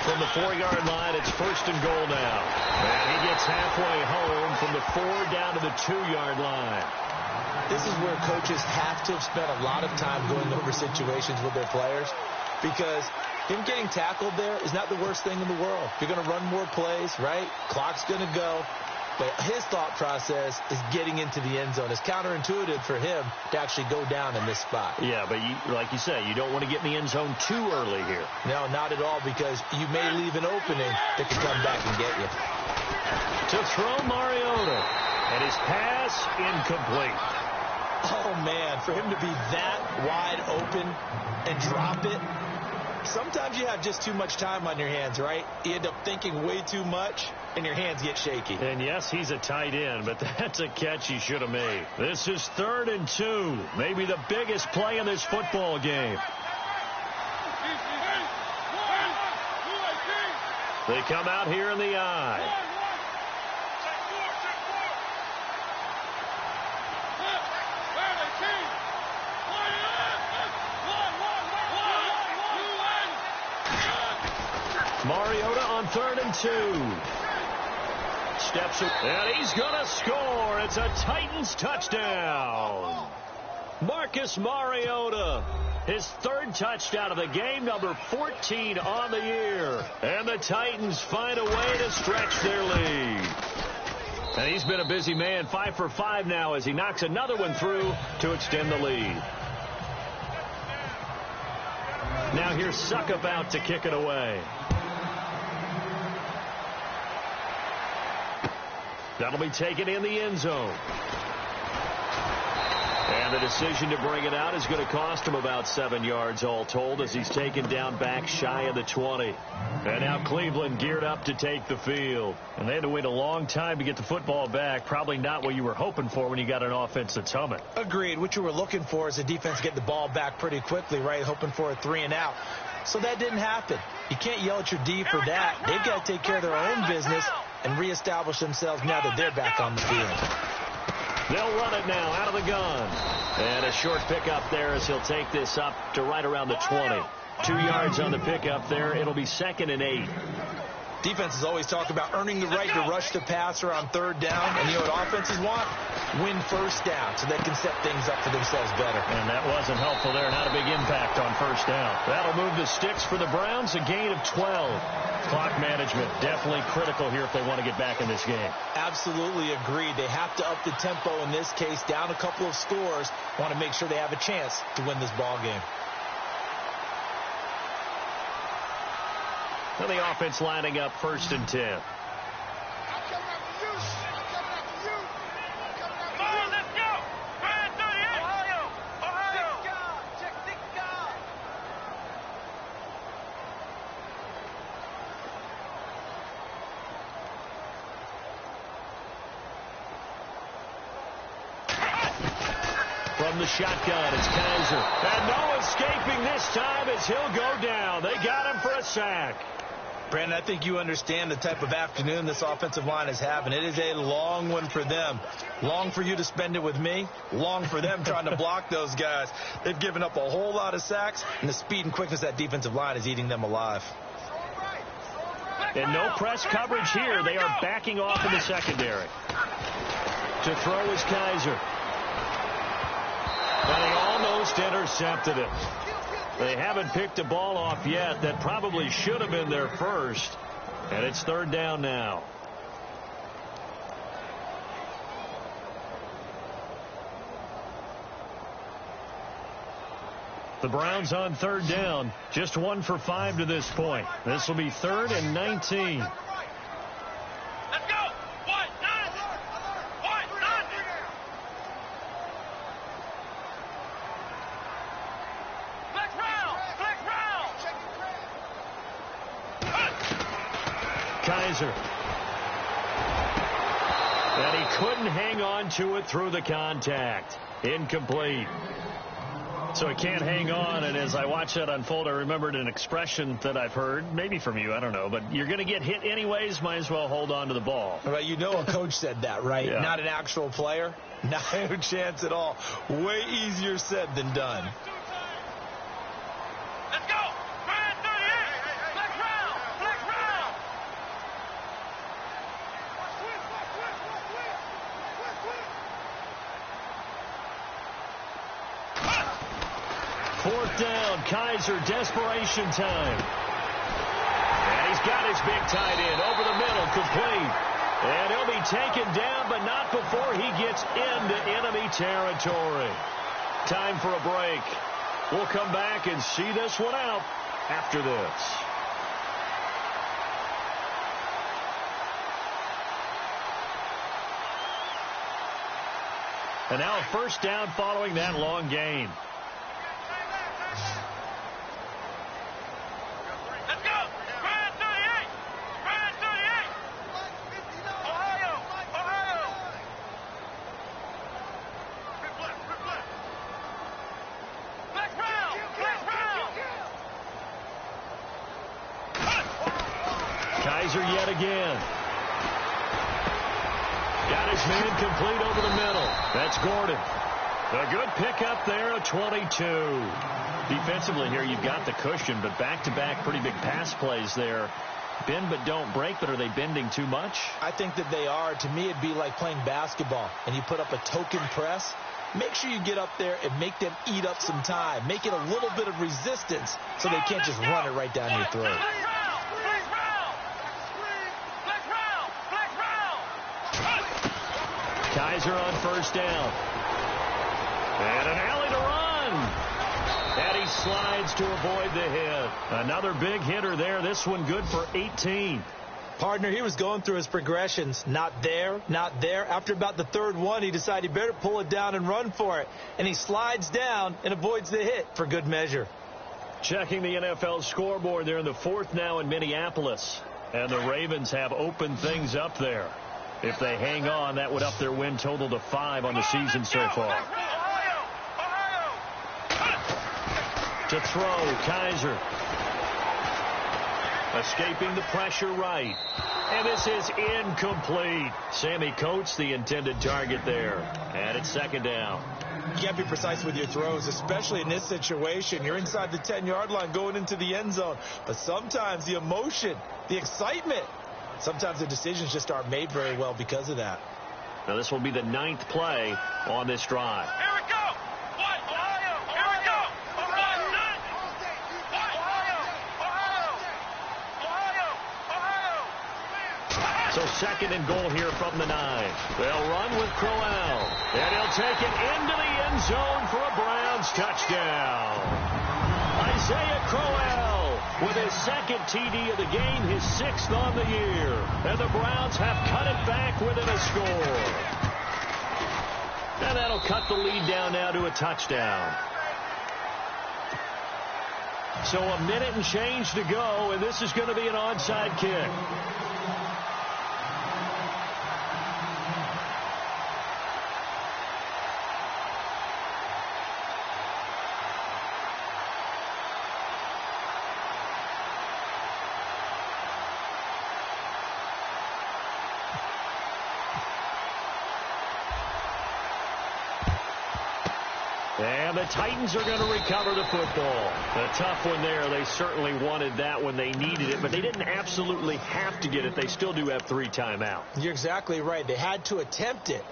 From the 4-yard line, it's first and goal now. And he gets halfway home from the 4 down to the 2-yard line. This is where coaches have to have spent a lot of time going over situations with their players, because him getting tackled there is not the worst thing in the world. You're going to run more plays, right? Clock's going to go. But his thought process is getting into the end zone. It's counterintuitive for him to actually go down in this spot. Yeah, but like you say, you don't want to get in the end zone too early here. No, not at all, because you may leave an opening that can come back and get you. To throw Mariota, and his pass incomplete. Oh, man, for him to be that wide open and drop it, sometimes you have just too much time on your hands, right? You end up thinking way too much, and your hands get shaky. And yes, he's a tight end, but that's a catch he should have made. This is 3rd and 2, maybe the biggest play in this football game. They come out here in the eye. Mariota on 3rd and 2. Steps up, and he's going to score. It's a Titans touchdown. Marcus Mariota, his 3rd touchdown of the game, number 14 on the year. And the Titans find a way to stretch their lead. And he's been a busy man, 5 for 5 now as he knocks another one through to extend the lead. Now here's Suckup out to kick it away. That'll be taken in the end zone. And And the decision to bring it out is going to cost him about 7 yards all told as he's taken down back shy of the 20. And now Cleveland geared up to take the field. And they had to wait a long time to get the football back. Probably not what you were hoping for when you got an offense that's humming. Agreed. What you were looking for is the defense get the ball back pretty quickly, right? Hoping for a 3 and out. So that didn't happen. You can't yell at your D for that. They've got to take care of their own business and reestablish themselves now that they're back on the field. They'll run it now out of the gun. And a short pickup there as he'll take this up to right around the 20. 2 yards on the pickup there. It'll be 2nd and 8. Defenses always talk about earning the right to rush the passer on 3rd down. And you know what offenses want? Win 1st down so they can set things up for themselves better. And that wasn't helpful there. Not a big impact on 1st down. That'll move the sticks for the Browns. A gain of 12. Clock management definitely critical here if they want to get back in this game. Absolutely agreed. They have to up the tempo in this case. Down a couple of scores. Want to make sure they have a chance to win this ball game. Well, the offense lining up 1st and 10. From the shotgun, it's Kaiser. And no escaping this time as he'll go down. They got him for a sack. Brandon, I think you understand the type of afternoon this offensive line is having. It is a long one for them. Long for you to spend it with me. Long for them trying to block those guys. They've given up a whole lot of sacks, and the speed and quickness of that defensive line is eating them alive. And no press coverage here. They are backing off in the secondary. To throw is Kaiser. And he almost intercepted it. They haven't picked a ball off yet. That probably should have been their first. And it's 3rd down now. The Browns on 3rd down. Just 1 for 5 to this point. This will be 3rd and 19. Kaiser. And he couldn't hang on to it through the contact. Incomplete. So he can't hang on, and as I watch that unfold, I remembered an expression that I've heard, maybe from you, I don't know, but you're going to get hit anyways, might as well hold on to the ball. Well, you know a coach said that, right? Yeah. Not an actual player. Not a chance at all. Way easier said than done. Down, Kaiser, desperation time. And he's got his big tight end over the middle, complete. And he'll be taken down, but not before he gets into enemy territory. Time for a break. We'll come back and see this one out after this. And now a 1st down following that long gain. Kaiser yet again. Got his man complete over the middle. That's Gordon. A good pickup there, a 22. Defensively here, you've got the cushion, but back-to-back pretty big pass plays there. Bend but don't break, but are they bending too much? I think that they are. To me, it'd be like playing basketball, and you put up a token press. Make sure you get up there and make them eat up some time. Make it a little bit of resistance so they can't just run it right down your throat. Kaiser on 1st down. And an alley to run. And he slides to avoid the hit. Another big hitter there. This one good for 18. Partner, he was going through his progressions. Not there, not there. After about the third one, he decided he better pull it down and run for it. And he slides down and avoids the hit for good measure. Checking the NFL scoreboard, they're in the fourth now in Minneapolis. And the Ravens have opened things up there. If they hang on, that would up their win total to 5 on the season so far. To throw, Kaiser. Escaping the pressure right. And this is incomplete. Sammy Coates, the intended target there. And it's second down. You can't be precise with your throws, especially in this situation. You're inside the 10-yard line going into the end zone. But sometimes the emotion, the excitement, sometimes the decisions just aren't made very well because of that. Now this will be the 9th play on this drive. Here we go. Ohio. Here we go. Ohio. So second and goal here from the 9. They'll run with Crowell. And he'll take it into the end zone for a Browns touchdown. Isaiah Crowell with his second TD of the game, his 6th on the year. And the Browns have cut it back within a score. And that'll cut the lead down now to a touchdown. So a minute and change to go, and this is going to be an onside kick. And the Titans are going to recover the football. A tough one there. They certainly wanted that when they needed it, but they didn't absolutely have to get it. They still do have 3 timeouts. You're exactly right. They had to attempt it.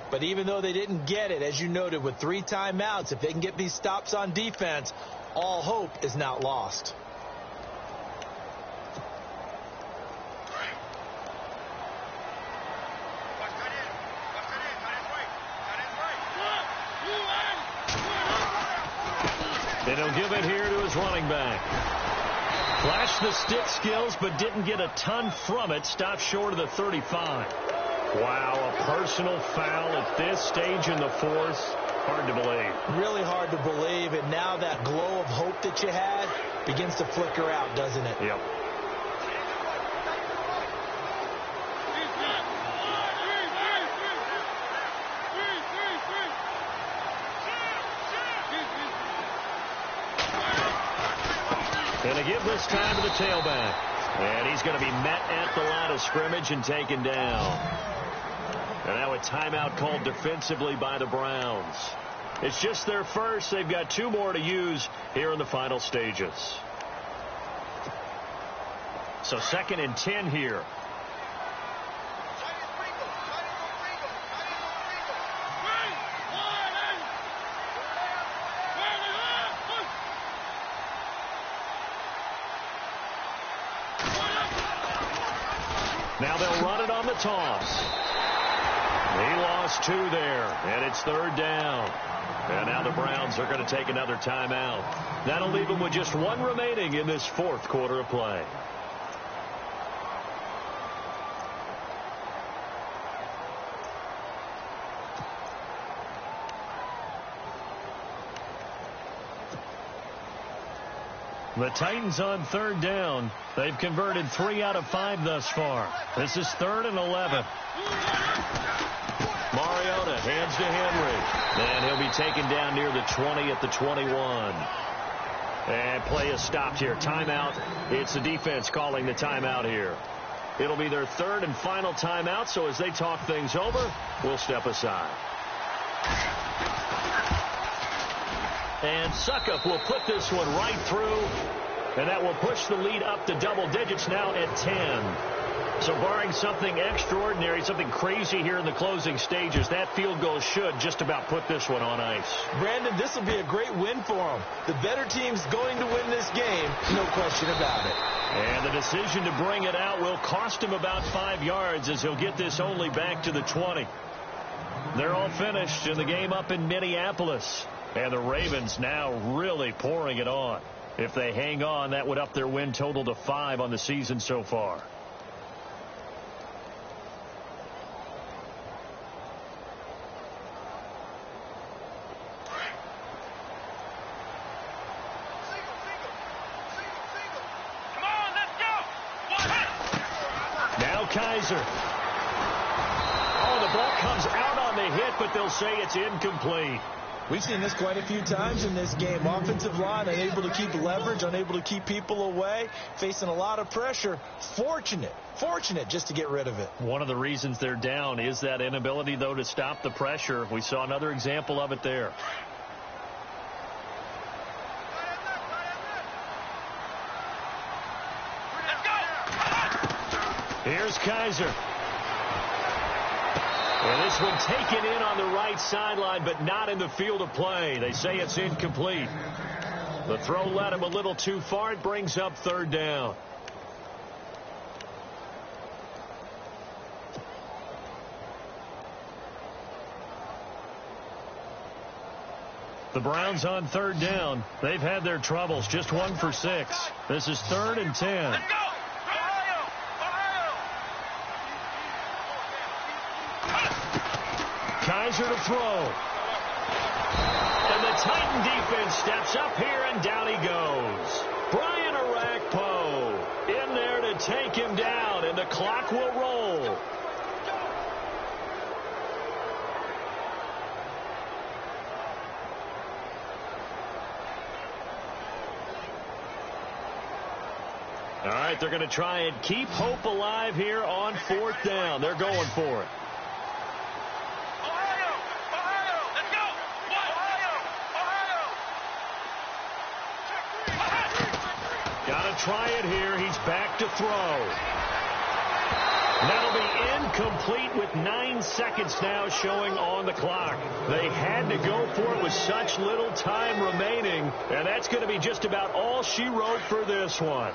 But even though they didn't get it, as you noted, with 3 timeouts, if they can get these stops on defense, all hope is not lost. And he'll give it here to his running back. Flashed the stick skills, but didn't get a ton from it. Stopped short of the 35. Wow, a personal foul at this stage in the fourth. Hard to believe. Really hard to believe. And now that glow of hope that you had begins to flicker out, doesn't it? Yep. Going to give this time to the tailback. And he's going to be met at the line of scrimmage and taken down. And now a timeout called defensively by the Browns. It's just their first. They've got 2 more to use here in the final stages. So 2nd and 10 here. Now they'll run it on the toss. He lost 2 there, and it's 3rd down. And now the Browns are going to take another timeout. That'll leave them with just 1 remaining in this 4th quarter of play. The Titans on 3rd down. They've converted 3 out of 5 thus far. This is 3rd and 11. Mariota hands to Henry. And he'll be taken down near the 20 at the 21. And play is stopped here. Timeout. It's the defense calling the timeout here. It'll be their 3rd and final timeout, so as they talk things over, we'll step aside. And Suckup will put this one right through, and that will push the lead up to double digits now at 10. So barring something extraordinary, something crazy here in the closing stages, that field goal should just about put this one on ice. Brandon, this will be a great win for them. The better team's going to win this game, no question about it. And the decision to bring it out will cost him about 5 yards as he'll get this only back to the 20. They're all finished in the game up in Minneapolis. And the Ravens now really pouring it on. If they hang on, that would up their win total to 5 on the season so far. Kaiser. Oh, the ball comes out on the hit, but they'll say it's incomplete. We've seen this quite a few times in this game. Offensive line unable to keep leverage, unable to keep people away, facing a lot of pressure. Fortunate just to get rid of it. One of the reasons they're down is that inability, though, to stop the pressure. We saw another example of it there. Here's Kaiser. And this one taken in on the right sideline, but not in the field of play. They say it's incomplete. The throw led him a little too far. It brings up third down. The Browns on third down. They've had their troubles. Just 1 for 6. This is 3rd and 10. Let's go! Kaiser to throw. And the Titan defense steps up here, and down he goes. Brian Orakpo in there to take him down, and the clock will roll. All right, they're going to try and keep hope alive here on 4th down. They're going for it. Got to try it here. He's back to throw. That'll be incomplete with 9 seconds now showing on the clock. They had to go for it with such little time remaining, and that's going to be just about all she wrote for this one.